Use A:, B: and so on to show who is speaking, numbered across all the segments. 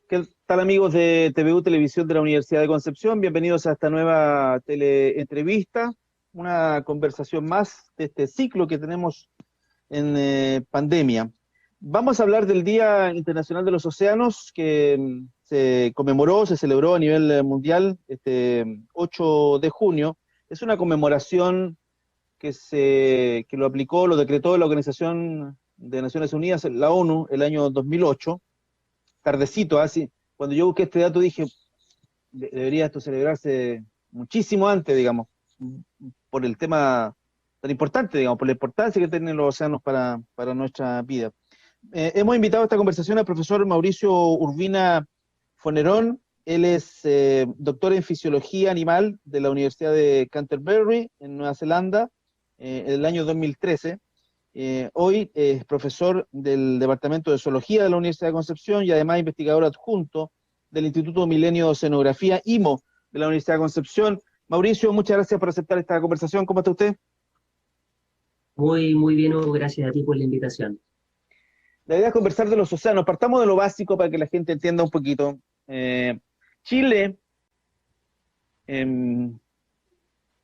A: ¿Qué tal, amigos de TVU Televisión de la Universidad de Concepción? Bienvenidos a esta nueva teleentrevista, una conversación más de este ciclo que tenemos en pandemia. Vamos a hablar del Día Internacional de los Océanos, que se conmemoró, se celebró a nivel mundial este 8 de junio. Es una conmemoración que lo aplicó, lo decretó la Organización de Naciones Unidas, la ONU, el año 2008, tardecito, así. Cuando yo busqué este dato dije, debería esto celebrarse muchísimo antes, digamos, por el tema tan importante, digamos, por la importancia que tienen los océanos para nuestra vida. Hemos invitado a esta conversación al profesor Mauricio Urbina Fonerón. Él es doctor en Fisiología Animal de la Universidad de Canterbury, en Nueva Zelanda, en el año 2013. Hoy es profesor del Departamento de Zoología de la Universidad de Concepción y además investigador adjunto del Instituto Milenio de Oceanografía, IMO, de la Universidad de Concepción. Mauricio, muchas gracias por aceptar esta conversación. ¿Cómo está usted?
B: Muy bien, Hugo, gracias a ti por la invitación.
A: La idea es conversar de los océanos. Partamos de lo básico para que la gente entienda un poquito. Chile, em,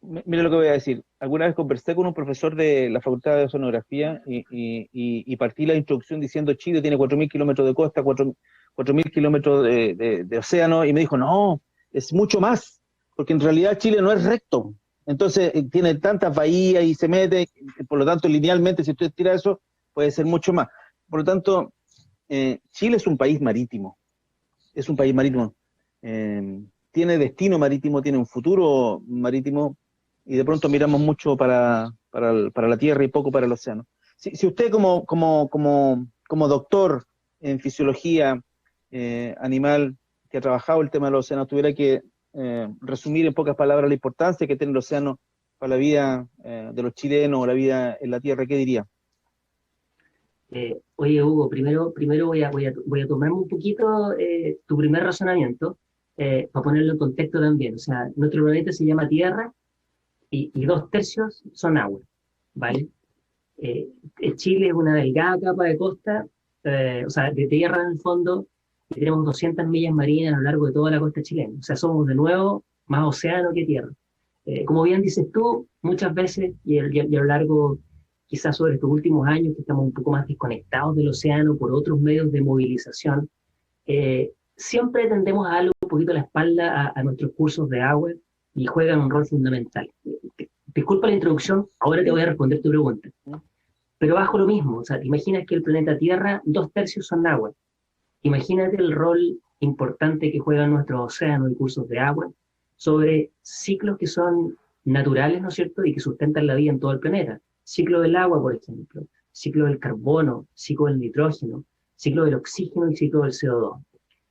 A: mire lo que voy a decir. Alguna vez conversé con un profesor de la Facultad de Oceanografía y partí la introducción diciendo Chile tiene 4.000 kilómetros de costa, 4.000 kilómetros de océano, y me dijo, no, es mucho más, porque en realidad Chile no es recto. Entonces tiene tantas bahías y se mete, por lo tanto linealmente si usted tira eso, puede ser mucho más. Por lo tanto, Chile es un país marítimo, es un país marítimo. Tiene destino marítimo, tiene un futuro marítimo, y de pronto miramos mucho para la tierra y poco para el océano. Si usted como doctor en fisiología animal que ha trabajado el tema del océano, tuviera que resumir en pocas palabras la importancia que tiene el océano para la vida de los chilenos o la vida en la tierra, ¿qué diría?
B: Oye, Hugo, primero voy a tomarme un poquito tu primer razonamiento para ponerlo en contexto también. O sea, nuestro planeta se llama Tierra y 2/3 son agua, ¿vale? Chile es una delgada capa de costa, o sea, de tierra en el fondo, y tenemos 200 millas marinas a lo largo de toda la costa chilena. O sea, somos de nuevo más océano que tierra. Como bien dices tú, muchas veces, y a lo largo, quizás sobre estos últimos años, que estamos un poco más desconectados del océano por otros medios de movilización, siempre tendemos a darle un poquito la espalda a nuestros cursos de agua y juegan un rol fundamental. Disculpa la introducción, ahora te voy a responder tu pregunta. Pero bajo lo mismo, o sea, te imaginas que el planeta Tierra, 2/3 son agua. Imagínate el rol importante que juegan nuestros océanos y cursos de agua sobre ciclos que son naturales, ¿no es cierto?, y que sustentan la vida en todo el planeta. Ciclo del agua, por ejemplo, ciclo del carbono, ciclo del nitrógeno, ciclo del oxígeno y ciclo del CO2.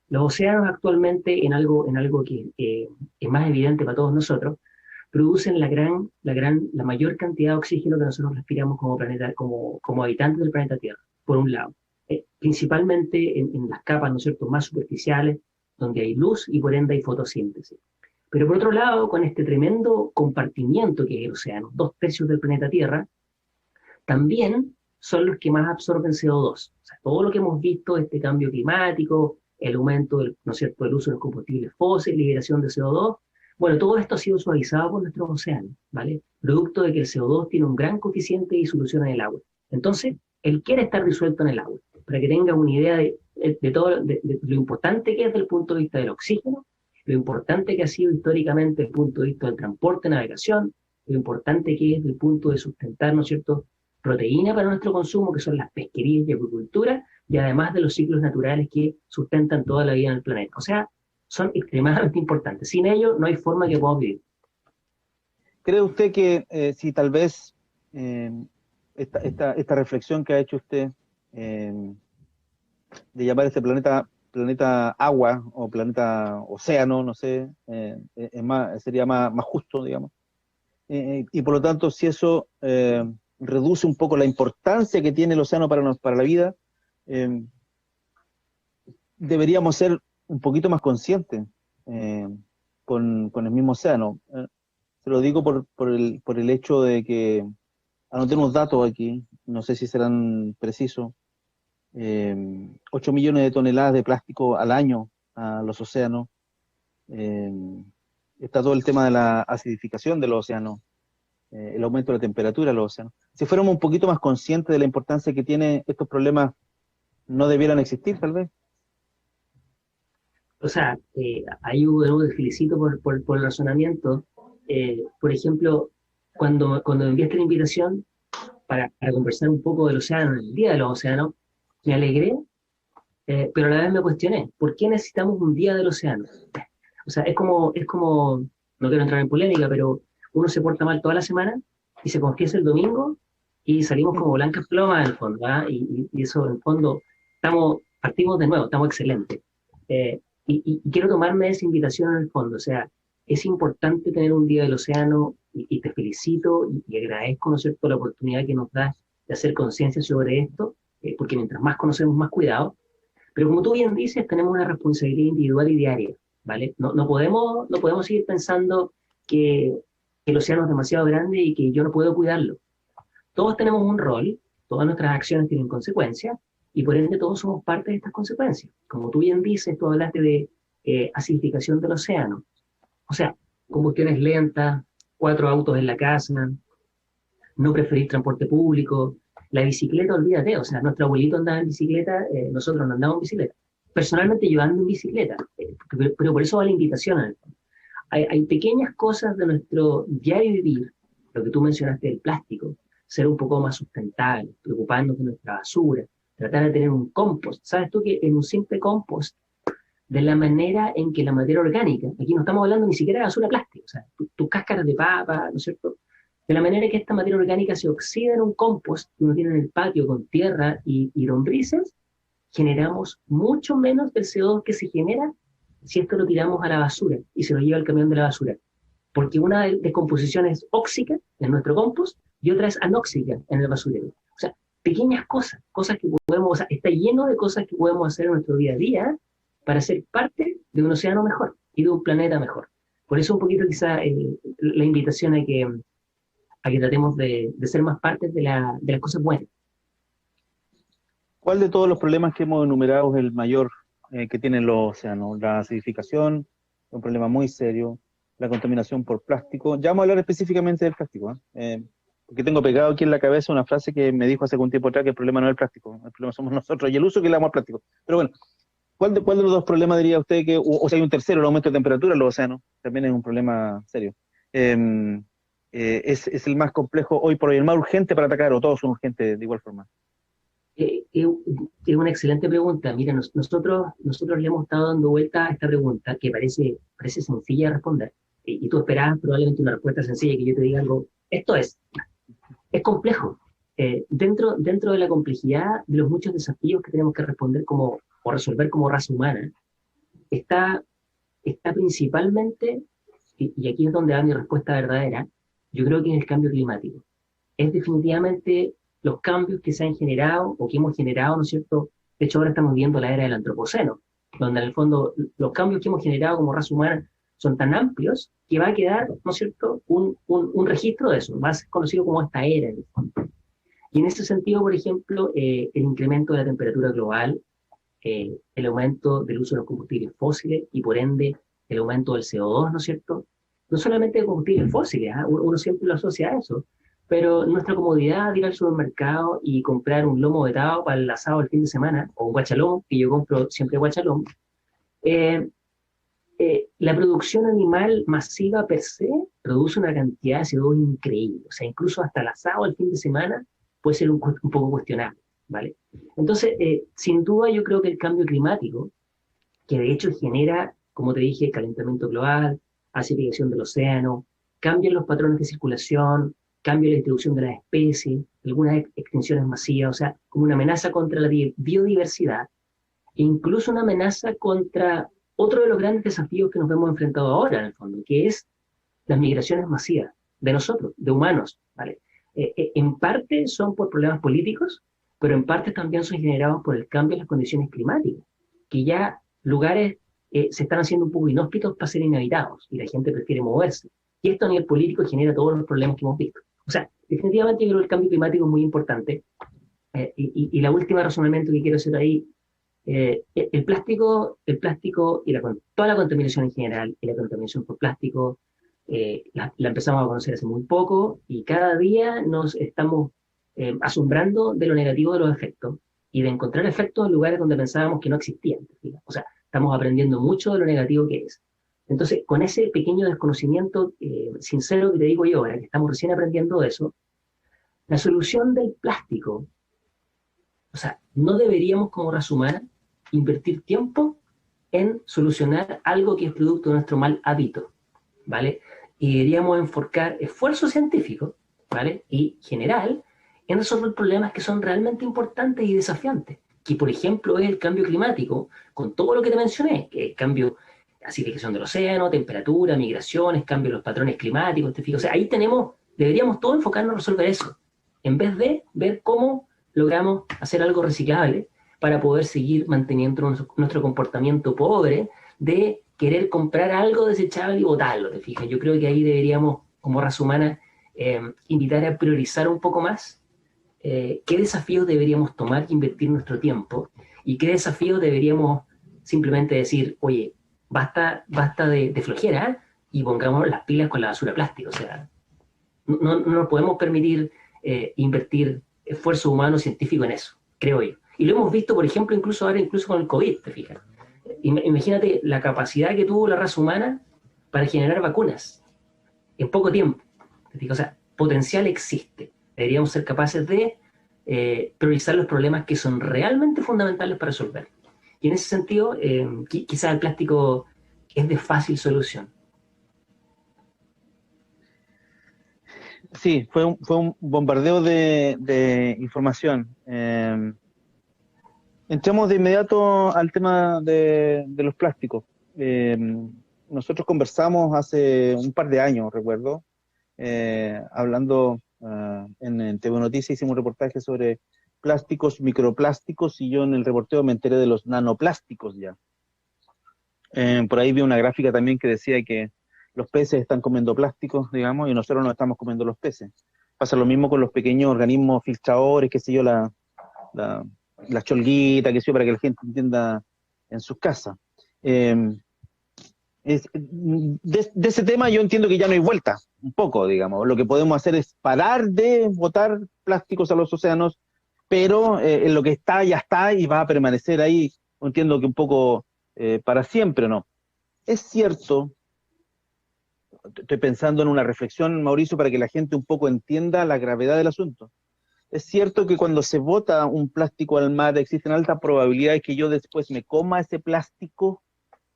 B: Los océanos actualmente, en algo que es más evidente para todos nosotros, producen la mayor cantidad de oxígeno que nosotros respiramos como planeta, como habitantes del planeta Tierra, por un lado. Principalmente en las capas, ¿no es cierto?, más superficiales, donde hay luz y por ende hay fotosíntesis. Pero por otro lado, con este tremendo compartimiento que es el océano, 2/3 del planeta Tierra, también son los que más absorben CO2. O sea, todo lo que hemos visto, este cambio climático, el aumento del, ¿no es cierto?, del uso de los combustibles fósiles, liberación de CO2, bueno, todo esto ha sido suavizado por nuestros océanos, ¿vale? Producto de que el CO2 tiene un gran coeficiente de disolución en el agua. Entonces, él quiere estar disuelto en el agua, para que tenga una idea de todo, de lo importante que es desde el punto de vista del oxígeno, lo importante que ha sido históricamente desde el punto de vista del transporte, navegación, lo importante que es desde el punto de sustentar, ¿no es cierto?, proteína para nuestro consumo, que son las pesquerías y acuicultura, y además de los ciclos naturales que sustentan toda la vida en el planeta. O sea, son extremadamente importantes. Sin ellos no hay forma que podamos vivir.
A: ¿Cree usted que si tal vez eh, esta reflexión que ha hecho usted eh, de llamar a este planeta agua o planeta océano, no sé, sería más justo, digamos? Y por lo tanto, si eso reduce un poco la importancia que tiene el océano para la vida, eh, deberíamos ser un poquito más conscientes eh, con el mismo océano. Se lo digo por el hecho de que anoté unos datos aquí, no sé si serán precisos, 8 millones de toneladas de plástico al año a los océanos. Eh, Está todo el tema de la acidificación de los océanos, el aumento de la temperatura de los océanos. Si fuéramos un poquito más conscientes de la importancia que tienen estos problemas, no debieran existir, tal vez.
B: O sea, ahí hubo, te felicito por el razonamiento. Por ejemplo, cuando me enviaste la invitación para conversar un poco del océano, el Día de los Océanos, me alegré, pero a la vez me cuestioné, ¿por qué necesitamos un Día del Océano? O sea, es como, no quiero entrar en polémica, pero uno se porta mal toda la semana y se confiesa el domingo y salimos como blancas plomas en el fondo, ¿ah? Y eso en el fondo, partimos de nuevo, estamos excelentes. Eh, y quiero tomarme esa invitación en el fondo, o sea, es importante tener un día del océano y te felicito y agradezco, ¿no es cierto?, la oportunidad que nos das de hacer conciencia sobre esto, porque mientras más conocemos, más cuidado. Pero como tú bien dices, tenemos una responsabilidad individual y diaria, ¿vale? No podemos seguir pensando que, que el océano es demasiado grande y que yo no puedo cuidarlo. Todos tenemos un rol, todas nuestras acciones tienen consecuencias, y por ende todos somos parte de estas consecuencias. Como tú bien dices, tú hablaste de acidificación del océano. O sea, combustiones lentas, 4 autos en la casa, no preferir transporte público, la bicicleta, olvídate, o sea, nuestro abuelito andaba en bicicleta, nosotros no andamos en bicicleta. Personalmente yo ando en bicicleta, pero por eso va la invitación a esto. Hay pequeñas cosas de nuestro diario vivir, lo que tú mencionaste del plástico, ser un poco más sustentable, preocuparnos de nuestra basura, tratar de tener un compost. ¿Sabes tú que en un simple compost, de la manera en que la materia orgánica, aquí no estamos hablando ni siquiera de basura plástica, o sea, tus cáscaras de papa, ¿no es cierto? De la manera que esta materia orgánica se oxida en un compost que uno tiene en el patio con tierra y lombrices, generamos mucho menos del CO2 que se genera si esto lo tiramos a la basura y se lo lleva el camión de la basura. Porque una descomposición es óxica en nuestro compost y otra es anóxica en el basurero. O sea, pequeñas cosas que podemos, o sea, está lleno de cosas que podemos hacer en nuestro día a día para ser parte de un océano mejor y de un planeta mejor. Por eso un poquito quizá la invitación a que tratemos de ser más parte de las cosas buenas.
A: ¿Cuál de todos los problemas que hemos enumerado es el mayor que tienen los océanos? La acidificación, un problema muy serio, la contaminación por plástico. Ya vamos a hablar específicamente del plástico, porque tengo pegado aquí en la cabeza una frase que me dijo hace algún tiempo atrás que el problema no es el plástico, el problema somos nosotros y el uso que le damos al plástico. Pero bueno, ¿cuál de los dos problemas diría usted que, o sea, hay un tercero, el aumento de temperatura en los océanos, también es un problema serio? Es el más complejo hoy por hoy, el más urgente para atacar, o todos son urgentes de igual forma.
B: Es una excelente pregunta. Mira, nosotros le hemos estado dando vuelta a esta pregunta que parece sencilla de responder. Y tú esperabas probablemente una respuesta sencilla, que yo te diga algo. Esto es complejo. Dentro de la complejidad de los muchos desafíos que tenemos que responder o resolver como raza humana, está principalmente, y aquí es donde va mi respuesta verdadera, yo creo que es el cambio climático. Es definitivamente los cambios que se han generado o que hemos generado, ¿no es cierto? De hecho, ahora estamos viendo la era del antropoceno, donde en el fondo los cambios que hemos generado como raza humana son tan amplios que va a quedar, ¿no es cierto?, un registro de eso, va a ser conocido como esta era. En el fondo. Y en ese sentido, por ejemplo, el incremento de la temperatura global, el aumento del uso de los combustibles fósiles y por ende el aumento del CO2, ¿no es cierto? No solamente de combustibles fósiles, ¿eh? Uno siempre lo asocia a eso, pero nuestra comodidad de ir al supermercado y comprar un lomo vetado para el asado el fin de semana, o un guachalón, que yo compro siempre guachalón, eh, la producción animal masiva per se produce una cantidad de CO2 increíble. O sea, incluso hasta el asado el fin de semana puede ser un poco cuestionable, ¿vale? Entonces, sin duda yo creo que el cambio climático, que de hecho genera, como te dije, calentamiento global, acidificación del océano, cambian los patrones de circulación, cambia la distribución de las especies, algunas extinciones masivas, o sea, como una amenaza contra la biodiversidad, e incluso una amenaza contra otro de los grandes desafíos que nos hemos enfrentado ahora, en el fondo, que es las migraciones masivas de nosotros, de humanos, ¿vale? En parte son por problemas políticos, pero en parte también son generados por el cambio en las condiciones climáticas, que ya lugares se están haciendo un poco inhóspitos para ser inhabitados, y la gente prefiere moverse. Y esto a nivel político genera todos los problemas que hemos visto. O sea, definitivamente yo creo que el cambio climático es muy importante. Y la última razonamiento que quiero hacer ahí, El plástico y toda la contaminación en general y la contaminación por plástico la empezamos a conocer hace muy poco y cada día nos estamos asombrando de lo negativo de los efectos y de encontrar efectos en lugares donde pensábamos que no existían. ¿Sí? O sea, estamos aprendiendo mucho de lo negativo que es. Entonces, con ese pequeño desconocimiento sincero que te digo yo, ahora que estamos recién aprendiendo eso, la solución del plástico, o sea, no deberíamos como raza humana invertir tiempo en solucionar algo que es producto de nuestro mal hábito, ¿vale? Y deberíamos enfocar esfuerzo científico, ¿vale? Y general en resolver problemas que son realmente importantes y desafiantes, que por ejemplo es el cambio climático, con todo lo que te mencioné, que es cambio, acidificación del océano, temperatura, migraciones, cambio en los patrones climáticos, ¿te fijas? O sea, ahí deberíamos todo enfocarnos a resolver eso, en vez de ver cómo logramos hacer algo reciclable para poder seguir manteniendo nuestro comportamiento pobre de querer comprar algo desechable y botarlo, ¿te fijas? Yo creo que ahí deberíamos, como raza humana, invitar a priorizar un poco más qué desafíos deberíamos tomar y invertir nuestro tiempo y qué desafíos deberíamos simplemente decir, oye, basta de flojera y pongamos las pilas con la basura plástica. O sea, no nos podemos permitir invertir esfuerzo humano científico en eso, creo yo. Y lo hemos visto, por ejemplo, incluso ahora, incluso con el COVID, ¿te fijas? Imagínate la capacidad que tuvo la raza humana para generar vacunas en poco tiempo. ¿Te fijas? O sea, potencial existe. Deberíamos ser capaces de priorizar los problemas que son realmente fundamentales para resolver. Y en ese sentido, quizás el plástico es de fácil solución.
A: Sí, fue un bombardeo de información. Entramos de inmediato al tema de los plásticos. Eh, Nosotros conversamos hace un par de años, recuerdo, hablando en TV Noticias, hicimos un reportaje sobre plásticos, microplásticos, y yo en el reporteo me enteré de los nanoplásticos ya. Por ahí vi una gráfica también que decía que los peces están comiendo plásticos, digamos, y nosotros no estamos comiendo los peces. Pasa lo mismo con los pequeños organismos filtradores, qué sé yo, la, la cholguita, qué sé yo, para que la gente entienda en sus casas. Eh, de ese tema yo entiendo que ya no hay vuelta, un poco, digamos. Lo que podemos hacer es parar de botar plásticos a los océanos, pero en lo que está ya está y va a permanecer ahí, entiendo que un poco para siempre, ¿no? Es cierto, estoy pensando en una reflexión, Mauricio, para que la gente un poco entienda la gravedad del asunto. Es cierto que cuando se bota un plástico al mar existen altas probabilidades que yo después me coma ese plástico.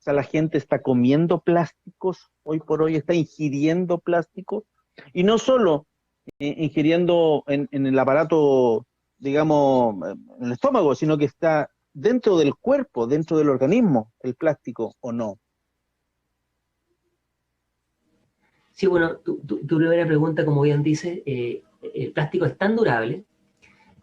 A: O sea, la gente está comiendo plásticos, hoy por hoy está ingiriendo plástico, y no solo ingiriendo en el aparato, digamos, en el estómago, sino que está dentro del cuerpo, dentro del organismo, el plástico o no.
B: Sí, bueno, tu primera pregunta, como bien dice, el plástico es tan durable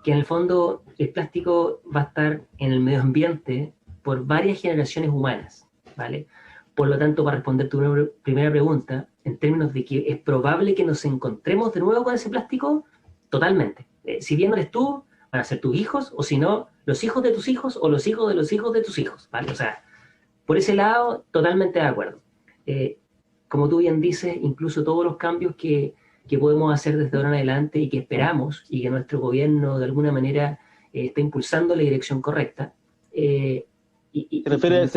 B: que en el fondo el plástico va a estar en el medio ambiente por varias generaciones humanas, ¿vale? Por lo tanto, para responder tu primera pregunta, en términos de que es probable que nos encontremos de nuevo con ese plástico, totalmente. Si bien no eres tú, van a ser tus hijos, o si no, los hijos de tus hijos o los hijos de los hijos de tus hijos, ¿vale? O sea, por ese lado, totalmente de acuerdo. Eh, Como tú bien dices, incluso todos los cambios que podemos hacer desde ahora en adelante y que esperamos y que nuestro gobierno de alguna manera está impulsando en la dirección correcta.
A: Se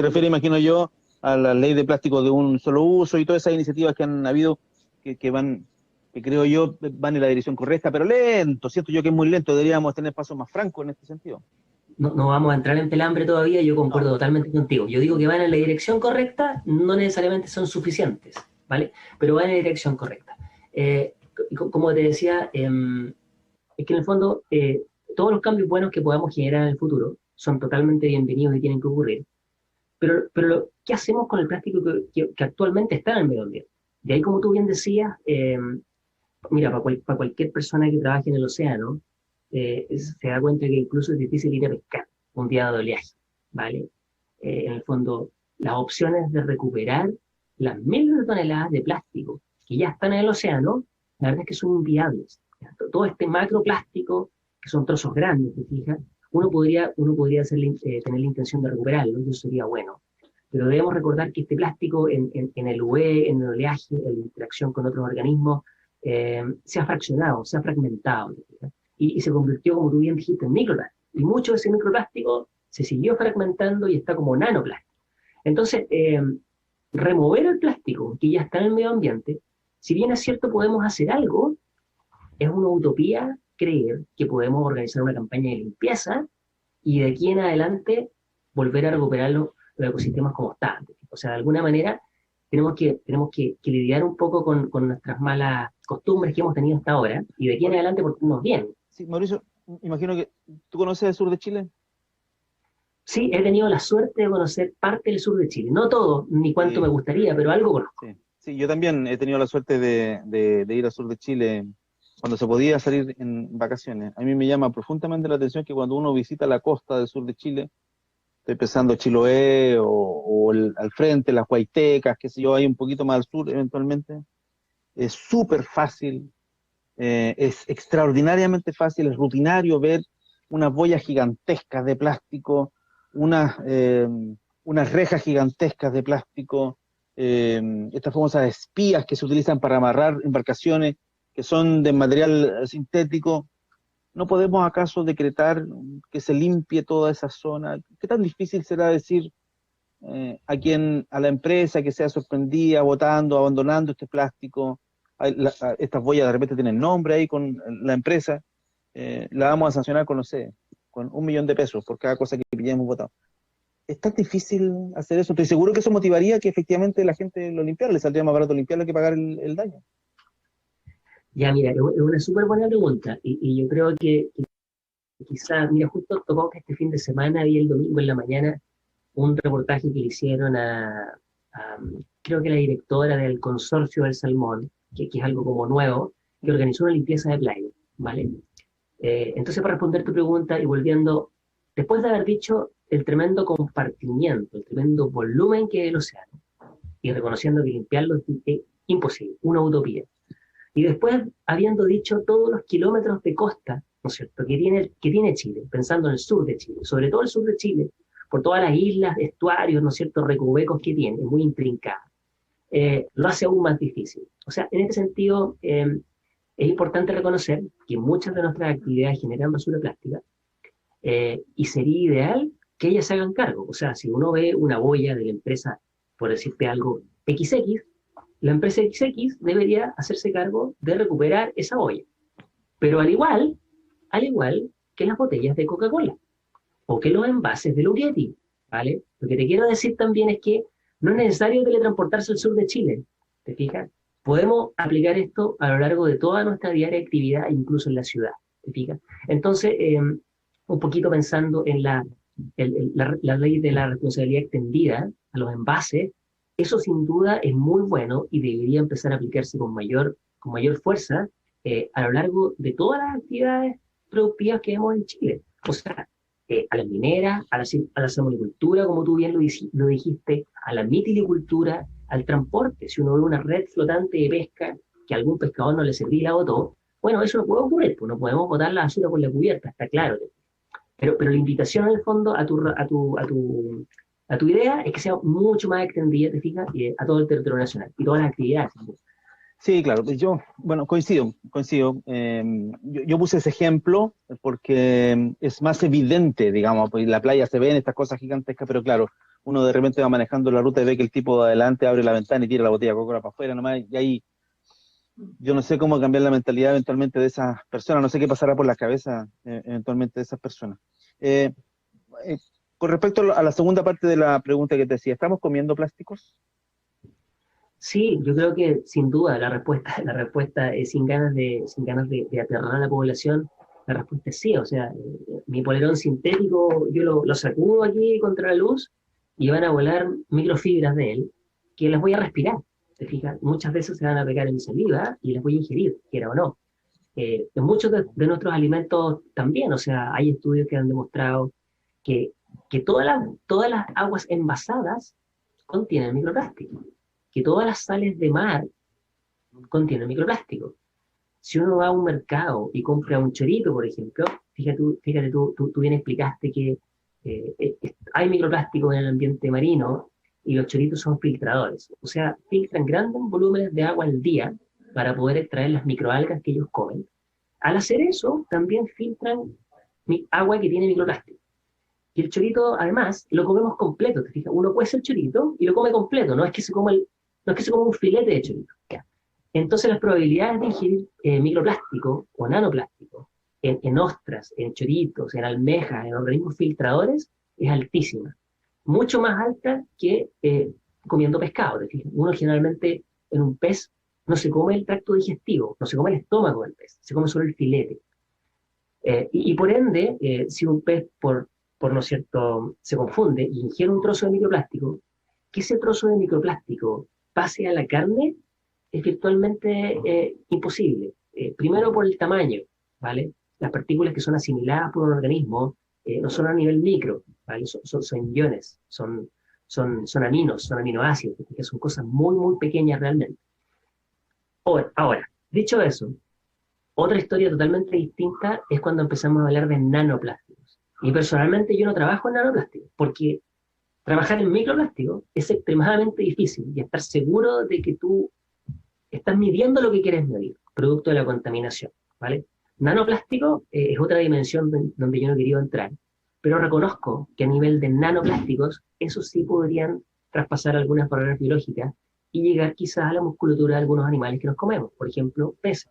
A: refiere, imagino yo, a la ley de plástico de un solo uso y todas esas iniciativas que han habido que van, que creo yo van en la dirección correcta, pero lento, siento yo que es muy lento, deberíamos tener pasos más francos en este sentido.
B: No vamos a entrar en pelambre todavía, yo concuerdo
A: No.
B: totalmente contigo. Yo digo que van en la dirección correcta, no necesariamente son suficientes, ¿vale? Pero van en la dirección correcta. Como te decía, es que en el fondo todos los cambios buenos que podamos generar en el futuro son totalmente bienvenidos y tienen que ocurrir. Pero ¿qué hacemos con el plástico que actualmente está en el medio ambiente? De ahí, como tú bien decías, mira, para cualquier persona que trabaje en el océano, se da cuenta que incluso es difícil ir a pescar un día de oleaje, ¿vale? En el fondo, las opciones de recuperar las miles de toneladas de plástico que ya están en el océano, la verdad es que son inviables. Todo este macroplástico, que son trozos grandes, ¿te fijas? uno podría tener la intención de recuperarlo, y eso sería bueno. Pero debemos recordar que este plástico en el UV, en el oleaje, en la interacción con otros organismos, se ha fraccionado, se ha fragmentado, y se convirtió, como tú bien dijiste, en microplástico. Y mucho de ese microplástico se siguió fragmentando y está como nanoplástico. Entonces, remover el plástico que ya está en el medio ambiente, si bien es cierto podemos hacer algo, es una utopía creer que podemos organizar una campaña de limpieza y de aquí en adelante volver a recuperar los ecosistemas como están. O sea, de alguna manera tenemos que lidiar un poco con nuestras malas costumbres que hemos tenido hasta ahora y de aquí en adelante portarnos bien.
A: Sí, Mauricio, imagino que tú conoces el sur de Chile.
B: Sí, he tenido la suerte de conocer parte del sur de Chile. No todo, ni cuánto me
A: Sí,
B: gustaría, pero algo conozco.
A: sí, sí, yo también he tenido la suerte de ir al sur de Chile cuando se podía salir en vacaciones. A mí me llama profundamente la atención que cuando uno visita la costa del sur de Chile, estoy pensando Chiloé al frente, las Huaytecas, qué sé yo, ahí un poquito más al sur eventualmente, es súper fácil, es extraordinariamente fácil, es rutinario ver unas boyas gigantescas de plástico, unas rejas gigantescas de plástico, estas famosas espías que se utilizan para amarrar embarcaciones que son de material sintético. ¿No podemos acaso decretar que se limpie toda esa zona? ¿Qué tan difícil será decir a la empresa que sea sorprendida botando, abandonando este plástico? Estas boyas de repente tienen nombre ahí con la empresa, la vamos a sancionar con, no sé, con 1 millón de pesos por cada cosa que pillemos botado. ¿Es tan difícil hacer eso? Estoy seguro que eso motivaría que efectivamente la gente lo limpiara, le saldría más barato limpiarlo que pagar el daño.
B: Ya, mira, es una súper buena pregunta y yo creo que quizás, mira, justo tocó que este fin de semana vi el domingo en la mañana un reportaje que le hicieron creo que la directora del Consorcio del Salmón, que es algo como nuevo, que organizó una limpieza de playa, ¿vale? Entonces, para responder tu pregunta y volviendo, después de haber dicho el tremendo compartimiento, el tremendo volumen que es el océano, y reconociendo que limpiarlo es imposible, una utopía, y después habiendo dicho todos los kilómetros de costa, ¿no es cierto?, que tiene Chile, pensando en el sur de Chile, sobre todo el sur de Chile, por todas las islas, estuarios, ¿no es cierto?, recovecos que tiene, es muy intrincado, lo hace aún más difícil. O sea, en este sentido, es importante reconocer que muchas de nuestras actividades generan basura plástica, y sería ideal que ellas se hagan cargo. O sea, si uno ve una boya de la empresa, por decirte algo, XX, la empresa XX debería hacerse cargo de recuperar esa boya. Pero al igual que las botellas de Coca-Cola o que los envases de Lugietti, ¿vale? Lo que te quiero decir también es que no es necesario teletransportarse al sur de Chile, ¿te fijas? Podemos aplicar esto a lo largo de toda nuestra diaria actividad, incluso en la ciudad, ¿te fijas? Entonces, un poquito pensando en la ley de la responsabilidad extendida a los envases, eso sin duda es muy bueno y debería empezar a aplicarse con mayor fuerza a lo largo de todas las actividades productivas que vemos en Chile. O sea, a la minera, a la salmonicultura, como tú bien lo dijiste, a la mitilicultura, al transporte. Si uno ve una red flotante de pesca que a algún pescador no le servía y la botó, bueno, eso no puede ocurrir, pues no podemos botar la basura por la cubierta, está claro. Pero la invitación en el fondo a tu idea es que sea mucho más extendida, te fijas, a todo el territorio nacional y todas las actividades.
A: Sí, claro, pues bueno, coincido. Yo puse ese ejemplo porque es más evidente, digamos, pues en la playa se ven estas cosas gigantescas, pero claro, uno de repente va manejando la ruta y ve que el tipo de adelante abre la ventana y tira la botella de Coca-Cola para afuera nomás, y ahí yo no sé cómo cambiar la mentalidad eventualmente de esas personas, no sé qué pasará por la cabeza eventualmente de esas personas. Eh, eh, con respecto a la segunda parte de la pregunta que te decía, ¿estamos comiendo plásticos?
B: Sí, yo creo que sin duda la respuesta es sin ganas de aterrar a la población, la respuesta es sí. O sea, mi polerón sintético yo lo sacudo aquí contra la luz y van a volar microfibras de él que las voy a respirar. ¿Te fijas? Muchas veces se van a pegar en mi saliva y las voy a ingerir, quiera o no. En muchos de nuestros alimentos también, o sea, hay estudios que han demostrado que, que todas las aguas envasadas contienen microplástico, que todas las sales de mar contienen microplástico. Si uno va a un mercado y compra un chorito, por ejemplo, fíjate tú bien explicaste que hay microplásticos en el ambiente marino y los choritos son filtradores. O sea, filtran grandes volúmenes de agua al día para poder extraer las microalgas que ellos comen. Al hacer eso, también filtran agua que tiene microplástico. Y el chorito, además, lo comemos completo, ¿te fijas? Uno cuece el chorito y lo come completo, no es que se coma, no es que se coma un filete de chorito. ¿Ya? Entonces las probabilidades de ingerir microplástico o nanoplástico en ostras, en choritos, en almejas, en organismos filtradores, es altísima. Mucho más alta que comiendo pescado, ¿te fijas? Uno generalmente en un pez no se come el tracto digestivo, no se come el estómago del pez, se come solo el filete. Y por ende, si un pez, por no cierto, se confunde y ingiere un trozo de microplástico, que ese trozo de microplástico pase a la carne es virtualmente imposible. Primero por el tamaño, ¿vale? Las partículas que son asimiladas por un organismo no son a nivel micro, ¿vale? Son iones, son aminos, son aminoácidos, que son cosas muy, muy pequeñas realmente. Ahora, dicho eso, otra historia totalmente distinta es cuando empezamos a hablar de nanoplásticos. Y personalmente yo no trabajo en nanoplásticos, porque trabajar en microplásticos es extremadamente difícil y estar seguro de que tú estás midiendo lo que quieres medir, producto de la contaminación, ¿vale? Nanoplástico es otra dimensión donde yo no he querido entrar, pero reconozco que a nivel de nanoplásticos, esos sí podrían traspasar algunas barreras biológicas y llegar quizás a la musculatura de algunos animales que nos comemos, por ejemplo, peces.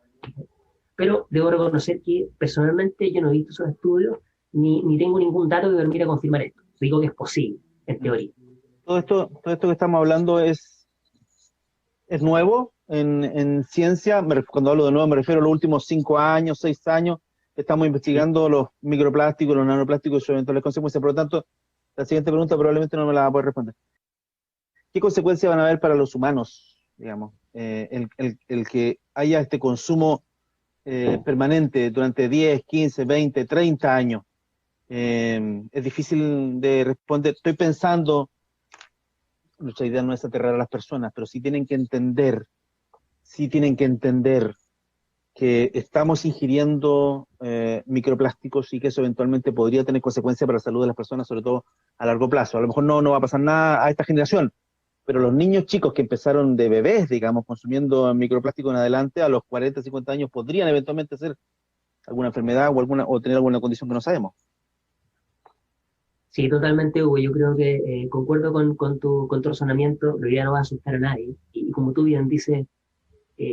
B: Pero debo reconocer que personalmente yo no he visto esos estudios ni tengo ningún dato que me permita confirmar esto. Digo que es posible, en teoría.
A: Todo esto que estamos hablando es nuevo en ciencia. Cuando hablo de nuevo me refiero a los últimos 5 años, 6 años, que estamos
B: Sí.
A: investigando los microplásticos, los nanoplásticos y sus eventuales consecuencias. Por lo tanto, la siguiente pregunta probablemente no me la va a poder responder. ¿Qué consecuencias van a haber para los humanos, digamos, el que haya este consumo permanente durante 10, 15, 20, 30 años? Es difícil de responder. Estoy pensando, nuestra idea no es aterrar a las personas, pero sí tienen que entender que estamos ingiriendo microplásticos y que eso eventualmente podría tener consecuencias para la salud de las personas, sobre todo a largo plazo. A lo mejor no va a pasar nada a esta generación, pero los niños chicos que empezaron de bebés, digamos, consumiendo microplástico en adelante, a los 40, 50 años, podrían eventualmente hacer alguna enfermedad o tener alguna condición que no sabemos.
B: Sí, totalmente, Hugo. Yo creo que concuerdo con tu razonamiento, pero ya no va a asustar a nadie. Y como tú bien dices,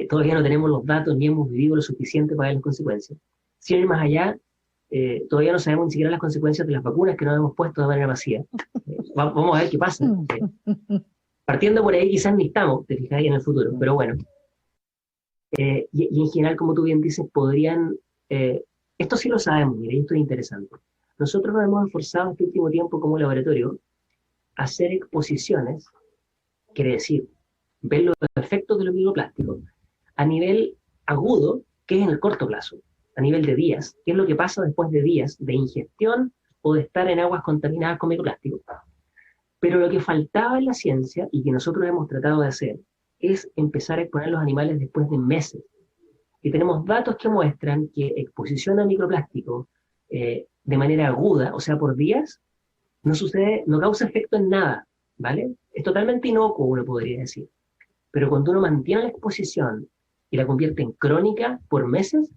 B: todavía no tenemos los datos ni hemos vivido lo suficiente para ver las consecuencias. Sin ir más allá, todavía no sabemos ni siquiera las consecuencias de las vacunas que nos hemos puesto de manera masiva. Vamos a ver qué pasa. Partiendo por ahí, quizás ni estamos, te fijas, en el futuro, pero bueno. Y en general, como tú bien dices, esto sí lo sabemos, mira, y esto es interesante. Nosotros nos hemos esforzado este último tiempo como laboratorio a hacer exposiciones, quiere decir, ver los efectos de los microplásticos a nivel agudo, que es en el corto plazo, a nivel de días, qué es lo que pasa después de días de ingestión o de estar en aguas contaminadas con microplásticos. Pero lo que faltaba en la ciencia y que nosotros hemos tratado de hacer es empezar a exponer los animales después de meses. Y tenemos datos que muestran que exposición a microplástico de manera aguda, o sea, por días, no sucede, no causa efecto en nada, ¿vale? Es totalmente inocuo, uno podría decir. Pero cuando uno mantiene la exposición y la convierte en crónica por meses,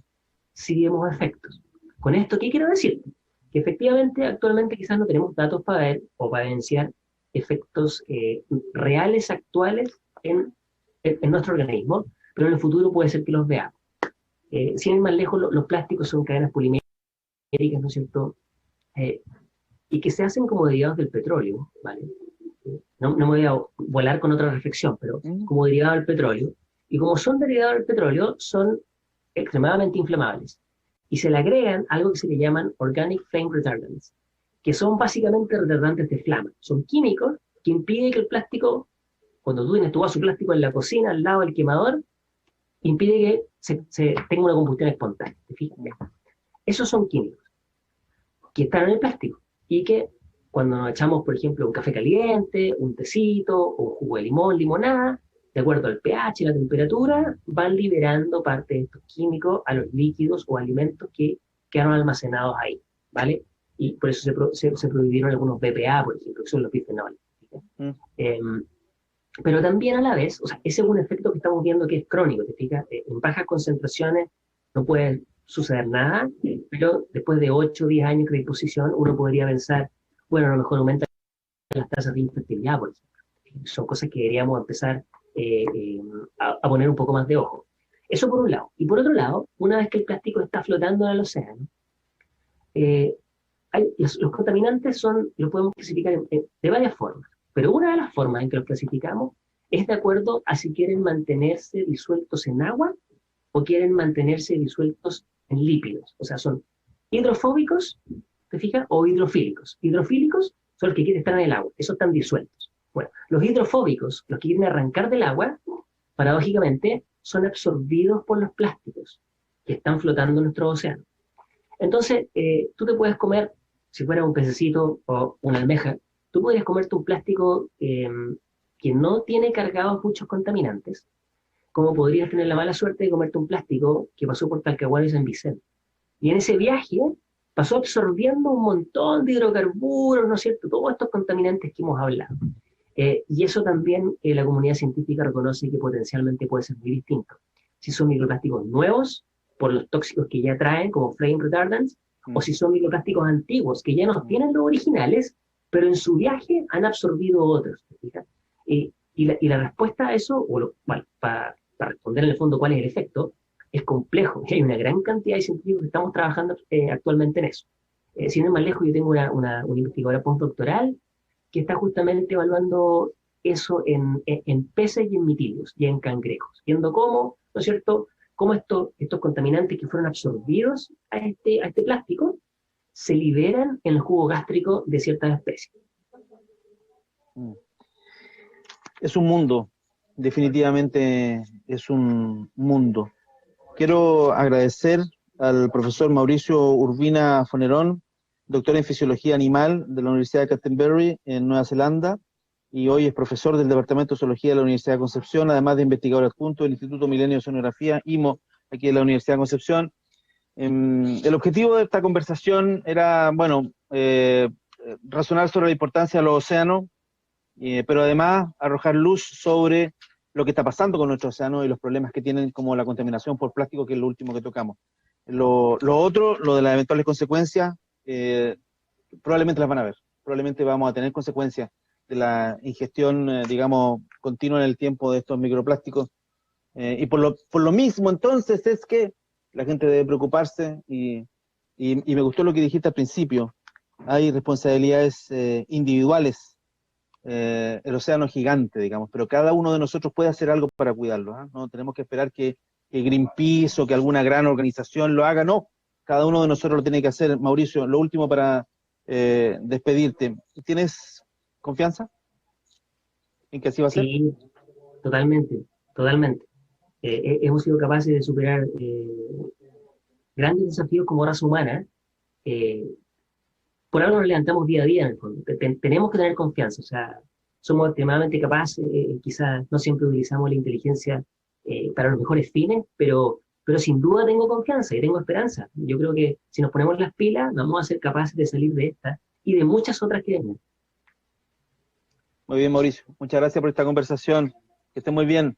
B: sí vemos efectos. Con esto, ¿qué quiero decir? Que efectivamente actualmente quizás no tenemos datos para ver o para evidenciar efectos reales, actuales en nuestro organismo, pero en el futuro puede ser que los veamos. Sin ir más lejos, los plásticos son cadenas poliméricas, ¿no es cierto? Eh, y que se hacen como derivados del petróleo, ¿vale? No me voy a volar con otra reflexión, pero como derivados del petróleo. Y como son derivados del petróleo, son extremadamente inflamables. Y se le agregan algo que se le llaman organic flame retardants, que son básicamente retardantes de flama. Son químicos que impiden que el plástico, cuando tú tienes tu vaso plástico en la cocina, al lado del quemador, impide que se tenga una combustión espontánea. ¿Te fijas? Esos son químicos que están en el plástico y que cuando nos echamos, por ejemplo, un café caliente, un tecito, o un jugo de limón, limonada, de acuerdo al pH y la temperatura, van liberando parte de estos químicos a los líquidos o alimentos que quedaron almacenados ahí, ¿vale? Y por eso se prohibieron algunos BPA, por ejemplo, que son los bifenoles.
A: Mm.
B: Pero también a la vez, o sea, ese es un efecto que estamos viendo que es crónico, ¿te fijas? En bajas concentraciones no puede suceder nada, pero después de 8 o 10 años de exposición, uno podría pensar, bueno, a lo mejor aumenta las tasas de infertilidad, por ejemplo. Son cosas que deberíamos empezar a poner un poco más de ojo. Eso por un lado. Y por otro lado, una vez que el plástico está flotando en el océano, eh, los contaminantes los podemos clasificar de varias formas, pero una de las formas en que los clasificamos es de acuerdo a si quieren mantenerse disueltos en agua o quieren mantenerse disueltos en lípidos. O sea, son hidrofóbicos, ¿te fijas? O hidrofílicos. Hidrofílicos son los que quieren estar en el agua, esos están disueltos. Bueno, los hidrofóbicos, los que quieren arrancar del agua, paradójicamente, son absorbidos por los plásticos que están flotando en nuestro océano. Entonces, tú te puedes comer, si fuera un pececito o una almeja, tú podrías comerte un plástico que no tiene cargados muchos contaminantes, como podrías tener la mala suerte de comerte un plástico que pasó por Talcahuano y San Vicente. Y en ese viaje pasó absorbiendo un montón de hidrocarburos, ¿no es cierto? Todos estos contaminantes que hemos hablado. Y eso también la comunidad científica reconoce que potencialmente puede ser muy distinto. Si son microplásticos nuevos, por los tóxicos que ya traen, como flame retardants, o si son microplásticos antiguos, que ya no tienen los originales, pero en su viaje han absorbido otros. Y la respuesta a eso, bueno, para responder en el fondo cuál es el efecto, es complejo. Y hay una gran cantidad de científicos que estamos trabajando actualmente en eso. Sin ir más lejos, yo tengo una investigadora postdoctoral que está justamente evaluando eso en peces y en mitilios y en cangrejos, viendo cómo, ¿no es cierto?, cómo estos contaminantes que fueron absorbidos a este plástico se liberan en el jugo gástrico de ciertas especies.
A: Es un mundo, definitivamente es un mundo. Quiero agradecer al profesor Mauricio Urbina Fonerón, doctor en Fisiología Animal de la Universidad de Canterbury en Nueva Zelanda, y hoy es profesor del Departamento de Zoología de la Universidad de Concepción, además de investigador adjunto del Instituto Milenio de Oceanografía, IMO, aquí en la Universidad de Concepción. El objetivo de esta conversación era, bueno, razonar sobre la importancia de los océanos, pero además arrojar luz sobre lo que está pasando con nuestros océanos y los problemas que tienen, como la contaminación por plástico, que es lo último que tocamos. Lo otro, lo de las eventuales consecuencias, probablemente las van a ver. Probablemente vamos a tener consecuencias de la ingestión, digamos, continua en el tiempo de estos microplásticos. Y por lo mismo, entonces, es que la gente debe preocuparse y me gustó lo que dijiste al principio. Hay responsabilidades individuales. El océano es gigante, digamos, pero cada uno de nosotros puede hacer algo para cuidarlo, ¿eh? No tenemos que esperar que Greenpeace o que alguna gran organización lo haga, no. Cada uno de nosotros lo tiene que hacer. Mauricio, lo último para despedirte. ¿Tienes confianza en que así va a ser?
B: Sí, totalmente, totalmente. Hemos sido capaces de superar grandes desafíos como raza humana. Por algo nos levantamos día a día en el fondo. Tenemos que tener confianza, o sea, somos extremadamente capaces, quizás no siempre utilizamos la inteligencia para los mejores fines, pero sin duda tengo confianza y tengo esperanza. Yo creo que si nos ponemos las pilas, vamos a ser capaces de salir de esta y de muchas otras que vengan.
A: Muy bien, Mauricio. Muchas gracias por esta conversación. Que esté muy bien.